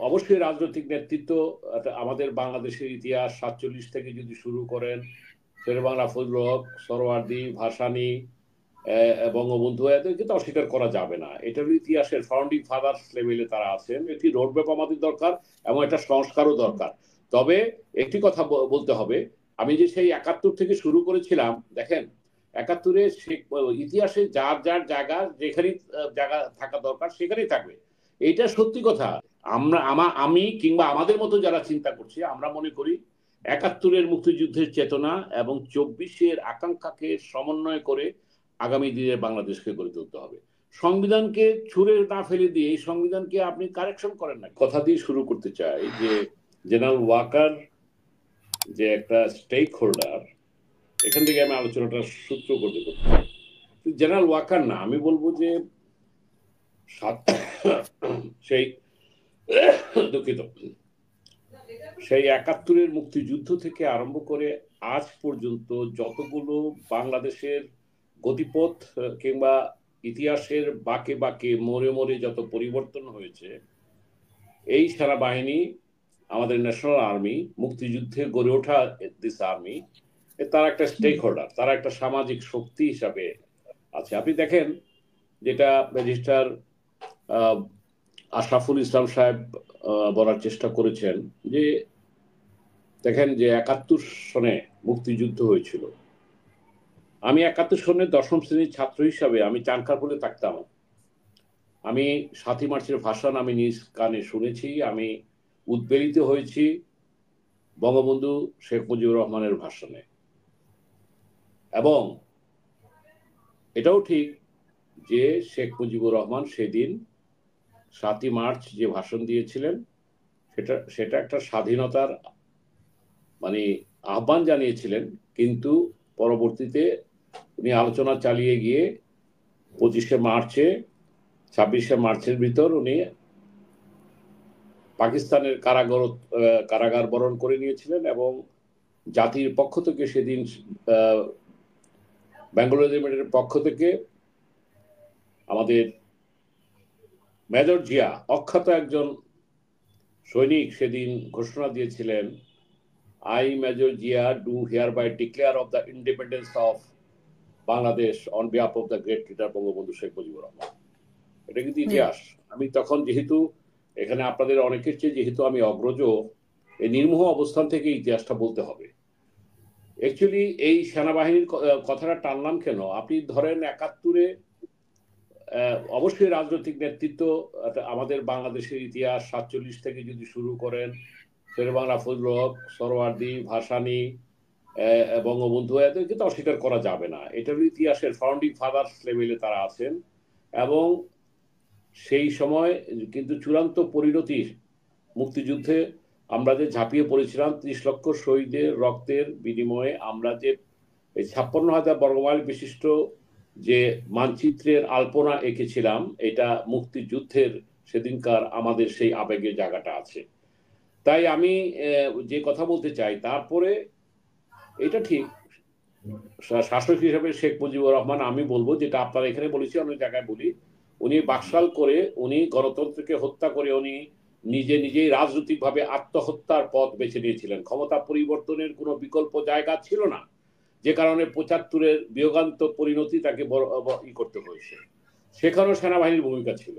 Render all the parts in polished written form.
অবশ্যই রাজনৈতিক নেতৃত্ব আমাদের বাংলাদেশের ইতিহাস ৪৭ থেকে যদি শুরু করেন, শেরেবাংলা ফজলুল হক, সোহরাওয়ার্দী, ভাসানী, বঙ্গবন্ধু, এদেরকে তো অস্বীকার করা যাবে না। এটা হলো ইতিহাসের ফাউন্ডিং ফাদার্স লেভেলে তারা আছেন। একটি রোডম্যাপ আমাদের দরকার এবং একটা সংস্কারও দরকার। তবে একটি কথা বলতে হবে, আমি যে সেই ৭১ থেকে শুরু করেছিলাম, দেখেন ৭১-এ ইতিহাসে যার যার জায়গা যেখানেই জায়গা থাকা দরকার সেখানেই থাকবে। এটা সত্যি কথা। আমি কিংবা আমাদের মতো যারা চিন্তা করছি, আমরা মনে করি ৭১-এর মুক্তিযুদ্ধের চেতনা এবং ২৪-এর আকাঙ্ক্ষাকে সমন্বয় করে আগামী দিনে বাংলাদেশকে গড়ে তুলতে হবে। সংবিধানকে ছুঁড়ে না ফেলে দিয়ে এই সংবিধানকে আপনি কারেকশন করেন না। কথা দিয়ে শুরু করতে চাই যে জেনারেল ওয়াকার যে একটা স্টেক হোল্ডার, এখান থেকে আমি আলোচনাটা সূত্র করতে চাই। জেনারেল ওয়াকার না, আমি বলবো যে সেই দুঃখিত, সেই ৭১-এর মুক্তিযুদ্ধ থেকে আরম্ভ করে আজ পর্যন্ত যতগুলো বাংলাদেশের গতিপথ কিংবা ইতিহাসের বাঁকে বাঁকে মোড়ে মোড়ে যত পরিবর্তন হয়েছে, এই সেনাবাহিনী, আমাদের ন্যাশনাল আর্মি, মুক্তিযুদ্ধে গড়ে ওঠা দিস আর্মি, তারা একটা স্টেক হোল্ডার, তারা একটা সামাজিক শক্তি হিসাবে আছে। আপনি দেখেন যেটা রেজিস্ট্রার আশরাফুল ইসলাম সাহেব বলার চেষ্টা করেছেন যে দেখেন যে ৭১ সনে মুক্তিযুদ্ধ হয়েছিল। আমি ৭১ সনের ১০ম শ্রেণীর ছাত্র হিসাবে আমি চানখারপুলে থাকতাম। আমি ৭ই মার্চের ভাষণ আমি নিজ কানে শুনেছি, আমি উদ্বেলিত হয়েছি বঙ্গবন্ধু শেখ মুজিবুর রহমানের ভাষণে। এবং এটাও ঠিক যে শেখ মুজিবুর রহমান সেদিন ৭ই মার্চ যে ভাষণ দিয়েছিলেন সেটা একটা স্বাধীনতার মানে আহ্বান জানিয়েছিলেন, কিন্তু পরবর্তীতে উনি আলোচনা চালিয়ে গিয়ে ২৫শে মার্চে ২৬শে মার্চের ভিতর উনি পাকিস্তানের কারাগার বরণ করে নিয়েছিলেন এবং জাতির পক্ষ থেকে সেদিন বেঙ্গল রেজিমেন্টের পক্ষ থেকে আমাদের মেজর জিয়া, অখ্যাত একজন সৈনিক, সেদিন ঘোষণা দিয়েছিলেন, I major Zia do hereby declare of the independence of Bangladesh on behalf of the great leader Bangabandhu Sheikh Mujibur Rahman. এটা কিন্তু ইতিহাস। আমি তখন যেহেতু এখানে আপনাদের অনেকের চেয়ে যেহেতু আমি অগ্রজ, এই নির্মোহ অবস্থান থেকে ইতিহাসটা বলতে হবে। অ্যাকচুয়ালি এই সেনাবাহিনীর কথাটা টানলাম কেন, আপনি ধরেন ৭১-এ অবশ্যই রাজনৈতিক নেতৃত্ব আমাদের বাংলাদেশের ইতিহাস ৪৭ থেকে যদি শুরু করেন, শেরেবাংলা ফজলুল হক, সোহরাওয়ার্দী, ভাসানী, বঙ্গবন্ধু, এদেরকে তো অস্বীকার করা যাবে না। এটা হলো ইতিহাসের ফাউন্ডিং ফাদার্স লেভেলে তারা আছেন। এবং সেই সময় কিন্তু চূড়ান্ত পরিণতি মুক্তিযুদ্ধে আমরা যে ঝাঁপিয়ে পড়েছিলাম ৩০ লক্ষ শহীদের রক্তের বিনিময়ে, আমরা যে ৫৬,০০০ বর্গমাইল বিশিষ্ট যে মানচিত্রের আলপনা এঁকেছিলাম, এটা মুক্তিযুদ্ধের সেদিনকার আমাদের সেই আবেগের জায়গাটা আছে। তাই আমি যে কথা বলতে চাই, তারপরে এটা ঠিক শাসক হিসেবে শেখ মুজিবুর রহমান, আমি বলবো যেটা আপনারা এখানে বলেছি, অনেক জায়গায় বলি, উনি বাকশাল করে, উনি গণতন্ত্রকে হত্যা করে উনি নিজেই রাজনৈতিকভাবে আত্মহত্যার পথ বেছে নিয়েছিলেন। ক্ষমতা পরিবর্তনের কোনো বিকল্প জায়গা ছিল না, যে কারণে ৭৫-এর বিয়োগান্ত পরিণতি তাকে করতে হয়েছে। সেখানেও সেনাবাহিনীর ভূমিকা ছিল।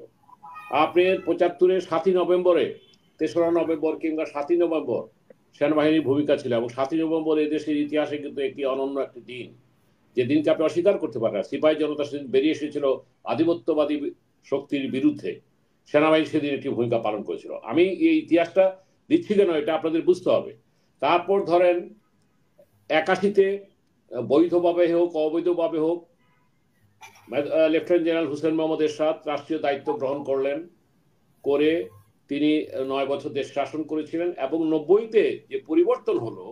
আপনি ৭৫-এর ৭ই নভেম্বরে, ৩রা নভেম্বর কিংবা ৭ই নভেম্বর সেনাবাহিনীর ভূমিকা ছিল। এবং ৭ই নভেম্বর এদেশের ইতিহাসে কিন্তু একটি অনন্য একটি দিন, যে দিনকে আপনি অস্বীকার করতে পারেন না। সিপাহী জনতা সেদিন বেরিয়ে এসেছিল আধিপত্যবাদী শক্তির বিরুদ্ধে, সেনাবাহিনী সেদিন একটি ভূমিকা পালন করেছিল। আমি এই ইতিহাসটা দিচ্ছি কেন, এটা আপনাদের বুঝতে হবে। তারপর ধরেন ৮১-তে বৈধভাবে হোক অবৈধভাবে হোক লেফটেন্যান্ট জেনারেল হুসেন মোহাম্মদ এরশাদ রাষ্ট্রীয় দায়িত্ব গ্রহণ করলেন, করে তিনি ৯ বছর দেশ শাসন করেছিলেন। এবং ৯০-তে যে পরিবর্তন হলো,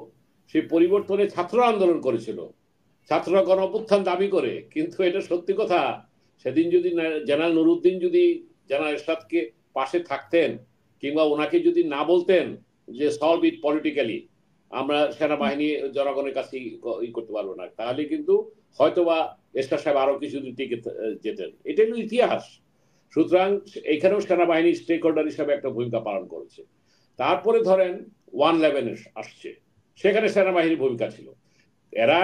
সেই পরিবর্তনে ছাত্র আন্দোলন করেছিল, ছাত্ররা গণ অভ্যুত্থান দাবি করে। কিন্তু এটা সত্যি কথা, সেদিন যদি জেনারেল নুরুদ্দিন যদি জেনারেল এরশাদকে পাশে থাকতেন কিংবা ওনাকে যদি না বলতেন যে সলভ ইট পলিটিক্যালি, আমরা সেনাবাহিনী জনগণের কাছে করতে পারবো না, তাহলে কিন্তু হয়তোবা এরশাদ সাহেব আরো কিছুদিন টিকে যেতেন। এটা হলো ইতিহাস। সুতরাং এখানেও সেনাবাহিনী স্টেক হোল্ডার হিসাবে একটা ভূমিকা পালন করেছে। তারপরে ধরেন 111 আসছে, সেখানে সেনাবাহিনীর ভূমিকা ছিল। এরা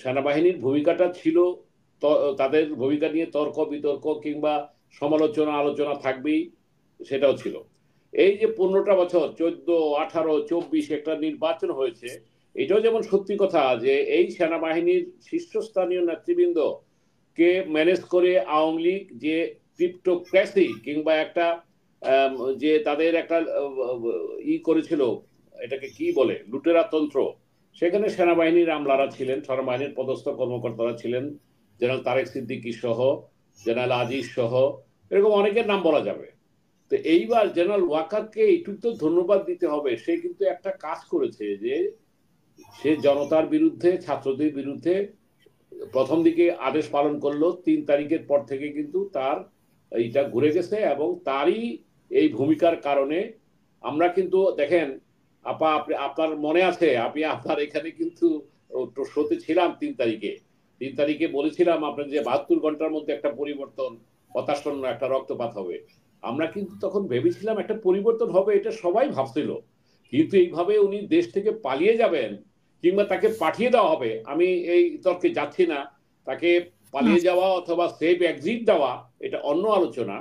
সেনাবাহিনীর ভূমিকাটা ছিল, তাদের ভূমিকা নিয়ে তর্ক বিতর্ক কিংবা সমালোচনা আলোচনা থাকবেই, সেটাও ছিল। এই যে 15টা বছর 14, 18, 24 একটা নির্বাচন হয়েছে, এটাও যেমন সত্যি কথা যে এই সেনাবাহিনীর শীর্ষস্থানীয় নেতৃবৃন্দ কে ম্যানেজ করে আওয়ামী লীগ যে ক্রিপ্টোক্রেসি কিংবা একটা যে তাদের একটা করেছিল, এটাকে কি বলে, লুটেরা তন্ত্র, সেখানে সেনাবাহিনীর আমলারা ছিলেন, সেনাবাহিনীর পদস্থ কর্মকর্তারা ছিলেন, জেনারেল তারেক সিদ্দিকী সহ, জেনারেল আজিজ সহ, এরকম অনেকের নাম বলা যাবে। তো এইবার জেনারেল ওয়াকারকে এইটুকু তো ধন্যবাদ দিতে হবে, সে কিন্তু একটা কাজ করেছে যে সে জনতার বিরুদ্ধে, ছাত্রদের বিরুদ্ধে প্রথম দিকে আদেশ পালন করলো, 3 তারিখের পর থেকে কিন্তু তার এইটা ঘুরে গেছে, এবং তারই এই ভূমিকার কারণে আমরা কিন্তু দেখেন আপা, আপনার মনে আছে, আমি আপনার এখানে কিন্তু শোতে ছিলাম 3 তারিখে বলেছিলাম আপনার যে 72 ঘন্টার মধ্যে একটা পরিবর্তন, হতাশান্য একটা রক্তপাত হবে। আমরা কিন্তু তখন ভেবেছিলাম একটা পরিবর্তন হবে, এটা সবাই ভাবছিল, কিন্তু এইভাবে উনি দেশ থেকে পালিয়ে যাবেন কিংবা তাকে পাঠিয়ে দেওয়া হবে, আমি এই তর্কে যাচ্ছি না। তাকে পালিয়ে যাওয়া অথবা সেফ এক্সিট দেওয়া এটা অন্য আলোচনা।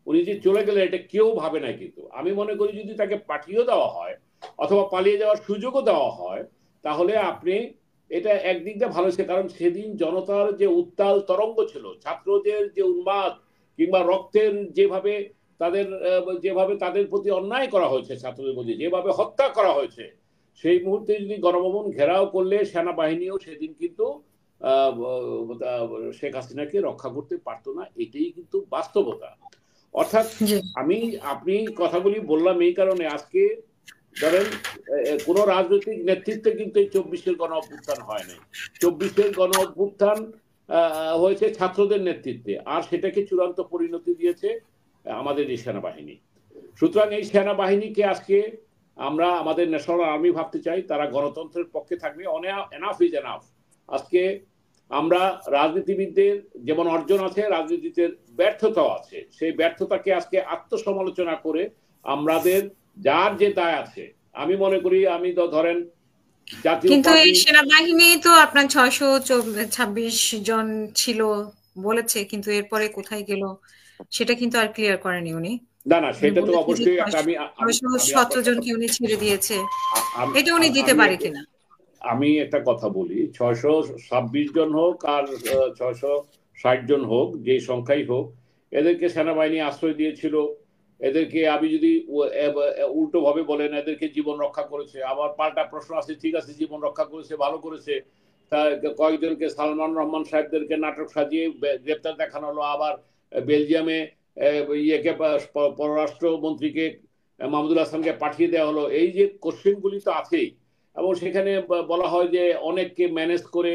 উনি যে চলে গেলেন এটা কেউ ভাবে না, কিন্তু আমি মনে করি যদি তাকে পাঠিয়ে দেওয়া হয় অথবা পালিয়ে যাওয়ার সুযোগও দেওয়া হয়, তাহলে আপনি এটা একদিক দিয়ে ভালো হয়েছে, কারণ সেদিন জনতার যে উত্তাল তরঙ্গ ছিল, ছাত্রদের যে উন্মাদ কিংবা রক্তের যেভাবে তাদের প্রতি অন্যায় করা হয়েছে, ছাত্রদের প্রতি যেভাবে হত্যা করা হয়েছে, সেই মুহূর্তে যদি গণভবন ঘেরাও করলে সেনাবাহিনীও সেদিন কিন্তু শেখ হাসিনাকে রক্ষা করতে পারতো না, এটাই কিন্তু বাস্তবতা। অর্থাৎ আপনি কথাগুলি বললাম এই কারণে, আজকে ধরেন কোন রাজনৈতিক নেতৃত্বে কিন্তু এই 24-এর গণ অভ্যুত্থান হয় নাই। 24-এর গণ অভ্যুত্থান হয়েছে ছাত্রদের নেতৃত্বে, আর সেটাকে চূড়ান্ত পরিণতি দিয়েছে আমাদের এই সেনাবাহিনী। সুতরাং এই সেনাবাহিনীকে আজকে আমরা আমাদের ন্যাশনাল আর্মি ভাবতে চাই, তারা গণতন্ত্রের পক্ষে থাকবে। Enough is enough. আজকে আমরা রাজনীতিবিদদের যেমন অর্জন আছে, রাজনীতিতে ব্যর্থতাও আছে, সেই ব্যর্থতাকে আজকে আত্মসমালোচনা করে আমাদের যার যে দায় আছে, আমি মনে করি, আমি তো ধরেন কিন্তু এই সেনাবাহিনী তো আপনার 626 জন ছিল বলেছে, কিন্তু এরপরে কোথায় গেল সেটা কিন্তু আর ক্লিয়ার করেনি উনি। না, সেটা তো অবশ্যই আমি 617 জনকে উনি ছেড়ে দিয়েছে, এটা উনি দিতে পারে কিনা। আমি একটা কথা বলি, 626 জন হোক আর 660 জন হোক, যে সংখ্যাই হোক, এদেরকে সেনাবাহিনী আশ্রয় দিয়েছিল। এদেরকে আমি যদি উল্টো ভাবে বলেন এদেরকে জীবন রক্ষা করেছে, আবার পাল্টা প্রশ্ন আছে, ঠিক আছে জীবন রক্ষা করেছে, ভালো করেছে, তা কয়েকজনকে সালমান রহমান সাহেবদেরকে নাটক সাজিয়ে গ্রেপ্তার দেখানো হলো, আবার বেলজিয়ামে পররাষ্ট্র মন্ত্রীকে মাহমুদুল হাসানকে পাঠিয়ে দেওয়া হলো। এই যে কোশ্চেনগুলি তো আছেই, এবং সেখানে বলা হয় যে অনেককে ম্যানেজ করে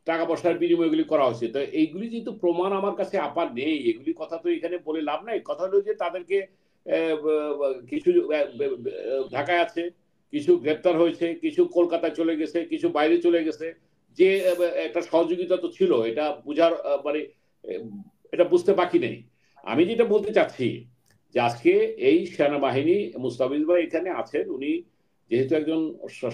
টাকা পয়সার বিনিময়গুলি করা হয়েছে। তো এইগুলি যেহেতু প্রমাণ আমার কাছে আপার নেই, এগুলি কথা তো এখানে বলে লাভ নাই। কথা হলো যে তাদেরকে কিছু ঢাকায় আছে, কিছু গ্রেপ্তার হয়েছে, কিছু কলকাতায় চলে গেছে, কিছু বাইরে চলে গেছে, যে একটা সহযোগিতা তো ছিল, এটা বুঝার মানে এটা বুঝতে বাকি নেই। আমি যেটা বলতে চাচ্ছি যে আজকে এই সেনাবাহিনী, মুস্তাফিজ ভাই এখানে আছেন, উনি যেহেতু একজন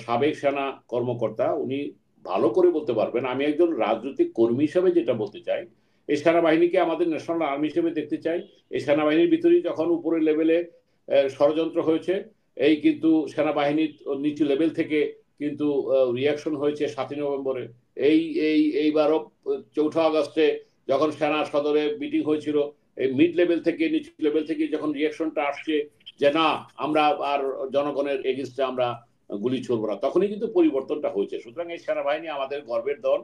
সাবেক সেনা কর্মকর্তা, উনি ভালো করে বলতে পারবেন। আমি একজন রাজনৈতিক কর্মী হিসেবে যেটা বলতে চাই, এই সেনাবাহিনীকে আমাদের ন্যাশনাল আর্মি হিসেবে দেখতে চাই। এই সেনাবাহিনীর ভিতরেই যখন উপরের লেভেলে ষড়যন্ত্র হয়েছে, এই কিন্তু সেনাবাহিনীর নিচু লেভেল থেকে কিন্তু রিয়াকশন হয়েছে 7 নভেম্বরে। এইবারও 4 আগস্টে যখন সেনা সদরে মিটিং হয়েছিল, এই মিড লেভেল থেকে, নিচু লেভেল থেকে যখন রিয়াকশনটা আসছে যে না আমরা আর জনগণের এগেইনস্টে আমরা গুলি ছড়বো না, তখনই কিন্তু পরিবর্তনটা হয়েছে। সুতরাং এই সেনাবাহিনী আমাদের গর্বের দল।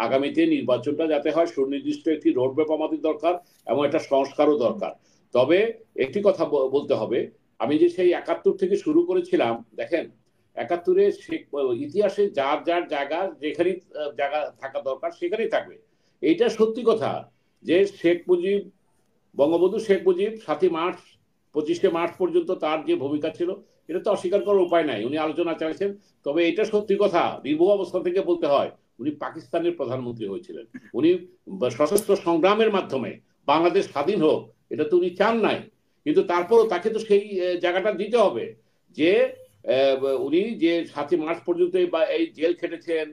আগামীতে নির্বাচনটা যাতে হয়, সুনির্দিষ্ট একটি রোডম্যাপ আমাদের দরকার এবং একটা সংস্কারও দরকার। তবে একটি কথা বলতে হবে, আমি যে সেই 71 থেকে শুরু করেছিলাম, দেখেন 71-এ ইতিহাসে যার যার জায়গা যেখানেই জায়গা থাকা দরকার সেখানেই থাকবে। এইটা সত্যি কথা যে বঙ্গবন্ধু শেখ মুজিব 7 মার্চ 25 মার্চ পর্যন্ত তার যে ভূমিকা ছিল, এটা তো অস্বীকার করার উপায় নাই, উনি আলোচনা চাইছেন। তবে এটা সত্যি কথা, নির্ভুল অবস্থা থেকে বলতে হয়, উনি পাকিস্তানের প্রধানমন্ত্রী হয়েছিলেন, উনি সশস্ত্র সংগ্রামের মাধ্যমে বাংলাদেশ স্বাধীন হোক, এটা তো উনি চান নাই, কিন্তু তারপরও তাকে তো সেই জায়গাটা দিতে হবে যে উনি যে ৭ই মার্চ পর্যন্ত এই জেল খেটেছেন,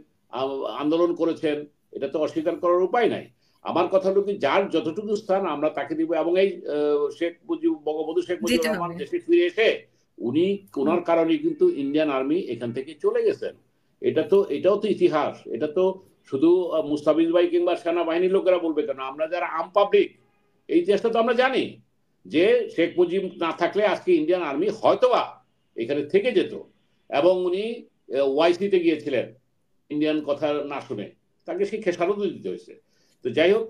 আন্দোলন করেছেন, এটা তো অস্বীকার করার উপায় নাই। আমার কথা হলো কি, যার যতটুকু স্থান আমরা তাকে দিব। এবং এই বঙ্গবন্ধু শেখ মুজিবুর রহমান দেশে ফিরে এসে উনি ওনার কারণে কিন্তু ইন্ডিয়ান আর্মি এখান থেকে চলে গেছেন। এটাও তো ইতিহাস। এটা তো শুধু মুস্তাফিজ ভাই কিংবা সেনাবাহিনীর লোকেরা বলবে কেন, আমরা যারা আম পাবলিক এই ইতিহাসটা তো আমরা জানি যে শেখ মুজিব না থাকলে আজকে ইন্ডিয়ান আর্মি হয়তোবা এখানে থেকে যেত। এবং উনি ওয়াইসিতে গিয়েছিলেন ইন্ডিয়ান কথা না শুনে, তাকে সেই খেসারত দিতে হয়েছে। তো যাই হোক,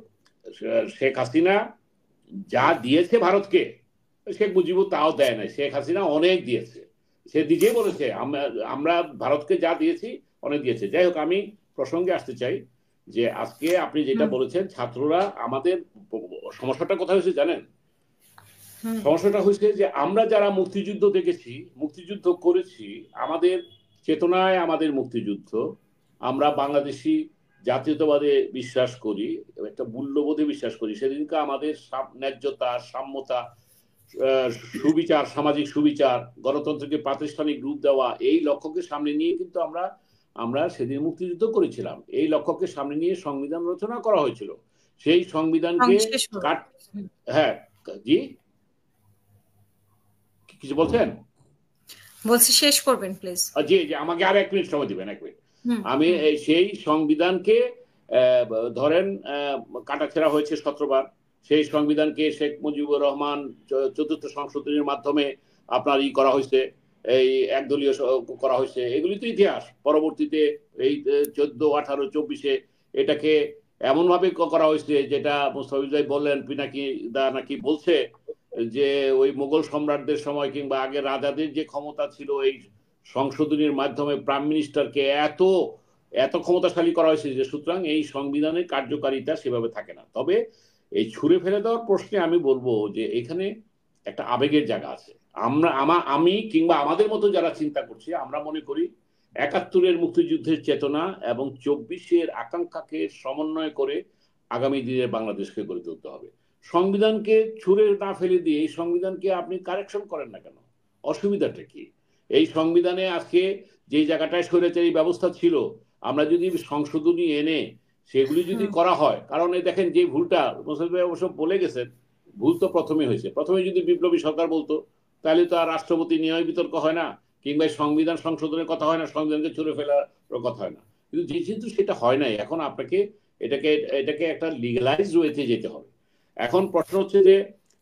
শেখ হাসিনা যা দিয়েছে ভারতকে, শেখ মুজিবুর তাও দেয় নাই। শেখ হাসিনা অনেক দিয়েছে, সে নিজেই বলেছে আমরা ভারতকে যা দিয়েছি অনেক দিয়েছে। যাই হোক, আমি প্রসঙ্গে আসতে চাই যে আজকে আপনি যেটা বলেছেন, ছাত্ররা আমাদের সমস্যাটা কোথায় হয়েছে জানেন? সমস্যাটা হয়েছে যে আমরা যারা মুক্তিযুদ্ধ দেখেছি, মুক্তিযুদ্ধ করেছি, আমাদের চেতনায় আমাদের মুক্তিযুদ্ধ, আমরা বাংলাদেশি জাতীয়তাবাদে বিশ্বাস করি, একটা মূল্যবোধে বিশ্বাস করি। সেদিনকে আমাদের ন্যায্যতা, সাম্যতা, সুবিচার, সামাজিক সুবিচার, গণতন্ত্রকে প্রাতিষ্ঠানিক রূপ দেওয়া, এই লক্ষ্যকে সামনে নিয়ে কিন্তু আমরা সেদিন মুক্তিযুদ্ধ করেছিলাম। এই লক্ষ্যকে সামনে নিয়ে সংবিধান রচনা করা হয়েছিল। সেই সংবিধানকে হ্যাঁ, জি কিছু বলছেন? বলছি শেষ করবেন প্লিজ। জি জি, আমাকে আর 1 মিনিট সময় দিবেন, 1 মিনিট। আমি সেই সংবিধানকে ধরেন কাটাছেঁড়া হয়েছে 17 বার। সেই সংবিধানকে শেখ মুজিবুর রহমান 4th সংশোধনীর মাধ্যমে আপনার করা হয়েছে, এই একদলীয় করা হয়েছে। এগুলি তো ইতিহাস। পরবর্তীতে এই 14, 18, 24-এ এটাকে এমন ভাবে করা হয়েছে, যেটা মুস্তাফিজ ভাই বললেন, পিনাকি দা নাকি বলছে যে ওই মুঘল সম্রাটদের সময় কিংবা আগে রাজাদের যে ক্ষমতা ছিল, এই সংশোধনীর মাধ্যমে প্রাইম মিনিস্টারকে এত ক্ষমতাশালী করা হয়েছে যে সুতরাং এই সংবিধানের কার্যকারিতা সেভাবে থাকে না। তবে এই ছুঁড়ে ফেলে দেওয়ার প্রশ্নে আমি বলবো যে এখানে একটা আবেগের জায়গা আছে। আমি কিংবা আমাদের মতো যারা চিন্তা করছি, আমরা মনে করি 71-এর মুক্তিযুদ্ধের চেতনা এবং 24-এর আকাঙ্ক্ষাকে সমন্বয় করে আগামী দিনে বাংলাদেশকে গড়ে তুলতে হবে। সংবিধানকে ছুঁড়ে না ফেলে দিয়ে এই সংবিধানকে আপনি কারেকশন করেন না কেন? অসুবিধাটা কি? এই সংবিধানে আজকে যে জায়গাটায় স্বৈরাচারী ব্যবস্থা ছিল, আমরা যদি সংশোধনী এনে সেগুলি যদি করা হয়, কারণ এই দেখেন যে ভুলটা মোসাদ ভাই অবশ্য বলে গেছেন, ভুল তো প্রথমে হয়েছে। প্রথমে যদি বিপ্লবী সরকার বলতো, তাহলে তো আর রাষ্ট্রপতি নিয়ে বিতর্ক হয় না, কিংবা সংবিধান সংশোধনের কথা হয় না, সংবিধানকে ছুঁড়ে ফেলার কথা হয় না। কিন্তু সেটা হয় নাই। এখন আপনাকে এটাকে একটা লিগালাইজ ওয়েতে যেতে হবে। এখন প্রশ্ন হচ্ছে যে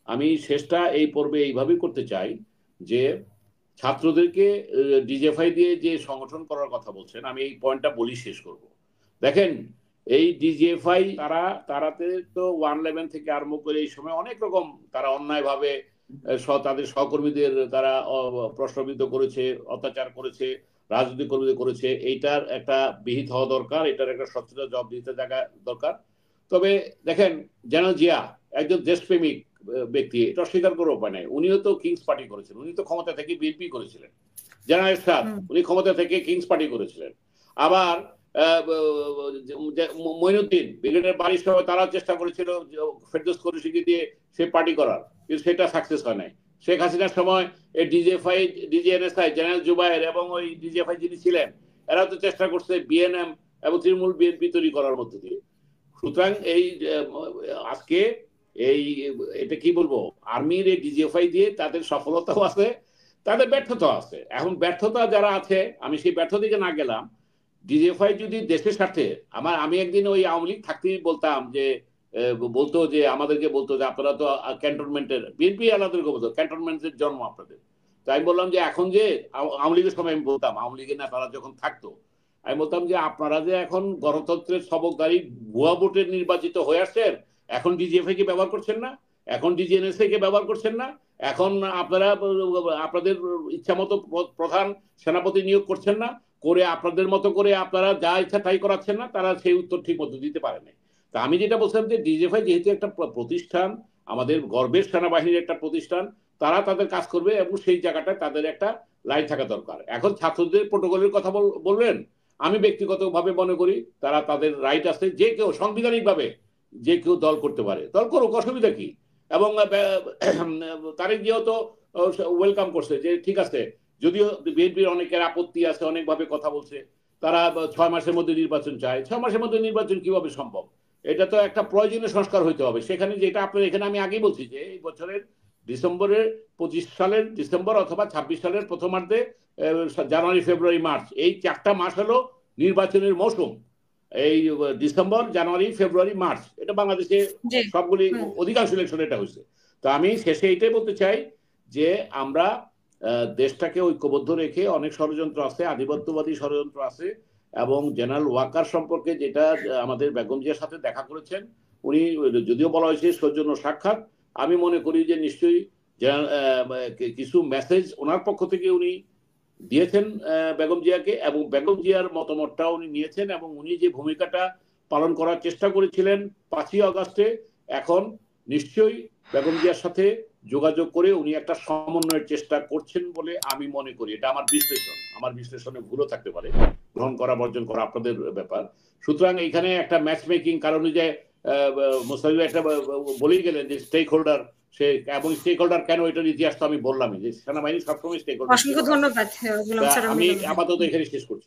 আমি শেষটা এই পর্বে এইভাবেই করতে চাই যে ছাত্রদেরকে ডিজেফাই দিয়ে যে সংগঠন করার কথা বলছেন, আমি এই পয়েন্টটা বলি শেষ করব। দেখেন, এই ডিজিএফআই তারাতে তো 111 থেকে আরম্ভ করে এই সময় অনেক রকম তারা অন্যায়ভাবে তাদের সহকর্মীদের তারা প্রশ্নবিদ্ধ করেছে, অত্যাচার করেছে, রাজনৈতিক কর্মীদের করেছে। এইটার একটা বিহিত হওয়া দরকার, এটার একটা সত্যতা জবাবদিহিতা জায়গা দরকার। তবে দেখেন, জেনারেল জিয়া একজন দেশপ্রেমিক ব্যক্তি, এটা অস্বীকার করার উপায় নাই। উনিও তো কিংস পার্টি করেছিলেন, উনি তো ক্ষমতা থেকে বিএনপি করেছিলেন। জেনারেল এরশাদ উনি ক্ষমতা থেকে কিংস পার্টি করেছিলেন। আবার মঈনুদ্দিন ব্রিগেডের বাড়ির সময় তারা চেষ্টা করেছিল ফেরদৌস কৌশিকী দিয়ে সে পার্টি করার, কিন্তু সেটা সাকসেস হয় নাই। শেখ হাসিনার সময় এই ডিজিএনএসআই, জেনারেল জুবায়ের এবং ওই ডিজিএফআই যিনি ছিলেন, এরা তো চেষ্টা করছে বিএনএম এবং তৃণমূল বিএনপি তৈরি করার মধ্যে দিয়ে। সুতরাং এই আজকে এটা কি বলবো, আর্মির এই ডিজিএফআই দিয়ে তাদের সফলতাও আছে, তাদের ব্যর্থতাও আছে। এখন ব্যর্থতা যারা আছে, আমি সেই ব্যর্থ দিকে না গেলাম। ডিজিএফআই যদি দেশের স্বার্থে, আমি একদিন ওই আওয়ামী লীগ থাকতেই বলতাম যে আমাদেরকে বলতো যে আপনারা তো ক্যান্টনমেন্টের, বিএনপি আমাদেরকে বলতো ক্যান্টনমেন্টের জন্ম আপনাদের। তো আমি বললাম যে এখন যে আওয়ামী লীগের সময় আমি বলতাম, আওয়ামী লীগের নেতারা যখন থাকতো, আমি বলতাম যে আপনারা যে এখন গণতন্ত্রের সবকদারি ভুয়া ভোটের নির্বাচিত হয়ে আসছেন, এখন ডিজিএফআই কে ব্যবহার করছেন না, এখন ডিজিএনএসআই কে ব্যবহার করছেন না, এখন আপনারা আপনাদের ইচ্ছা মতো প্রধান সেনাপতি নিয়োগ করছেন না, করে আপনাদের মতো করে আপনারা যা ইচ্ছা তাই করাচ্ছেন না, তারা সেই উত্তর ঠিক মতো দিতে পারে নাই। তা আমি যেটা বলছিলাম যে ডিজিএফআই যেহেতু একটা প্রতিষ্ঠান, আমাদের গর্বের সেনাবাহিনীর একটা প্রতিষ্ঠান, তারা তাদের কাজ করবে এবং সেই জায়গাটায় তাদের একটা লাইন থাকা দরকার। এখন ছাত্রদের প্রোটোকলের কথা বলবেন, আমি ব্যক্তিগতভাবে মনে করি তারা তাদের রাইট আছে, যে কেউ সাংবিধানিকভাবে যে কেউ দল করতে পারে, দল করুক, অসুবিধা কি। এবং তারেক জিয়াও তো ওয়েলকাম করছে যে ঠিক আছে, যদিও বিএনপির অনেকের আপত্তি আছে, অনেকভাবে কথা বলছে, তারা 6 মাসের মধ্যে নির্বাচন চায়। 6 মাসের মধ্যে নির্বাচন কিভাবে সম্ভব? এটা তো একটা প্রয়োজনীয় সংস্কার হইতে হবে। সেখানে যেটা আপনার এখানে আমি আগেই বলছি যে এই বছরের ডিসেম্বরের 25 সালের ডিসেম্বর অথবা 26 সালের প্রথমার্ধে জানুয়ারি ফেব্রুয়ারি মার্চ, এই 4টা মাস হলো নির্বাচনের মৌসুম। এই ডিসেম্বর, জানুয়ারি, ফেব্রুয়ারি, মার্চ, এটা বাংলাদেশে সবগুলি অধিকাংশ ইলেকশন এটা হয়েছে। তো আমি শেষে এইটাই বলতে চাই যে আমরা দেশটাকে ঐক্যবদ্ধ রেখে, অনেক ষড়যন্ত্র আছে, আধিপত্যবাদী ষড়যন্ত্র আছে, এবং জেনারেল ওয়াকার সম্পর্কে যেটা আমাদের বেগম জিয়ার সাথে দেখা করেছেন, উনি যদিও বলা হয়েছে সৌজন্য সাক্ষাৎ, আমি মনে করি যে নিশ্চয়ই কিছু মেসেজ ওনার পক্ষ থেকে উনি দিয়েছেন বেগম জিয়াকে, এবং বেগম জিয়ার মতামতটা উনি নিয়েছেন, এবং উনি যে ভূমিকাটা পালন করার চেষ্টা করেছিলেন 5ই আগস্টে, এখন নিশ্চয়ই বেগম জিয়ার সাথে যোগাযোগ করে উনি একটা সমন্বয়ের চেষ্টা করছেন বলে আমি মনে করি। এটা আমার বিশ্লেষণ, আমার বিশ্লেষণে ভুলও থাকতে পারে, গ্রহণ করা বর্জন করা আপনাদের ব্যাপার। সুতরাং এখানে একটা ম্যাচ মেকিং, কারণ যে মোস্তাফিজ একটা বলেই গেলেন যে স্টেক হোল্ডার, সে এবং স্টেক হোল্ডার কেন, এটার ইতিহাস তো আমি বললামই যে সেনাবাহিনী সবসময় স্টেক হোল্ডার। অসংখ্য ধন্যবাদ। আমি আপাতত এখানে শেষ করছি।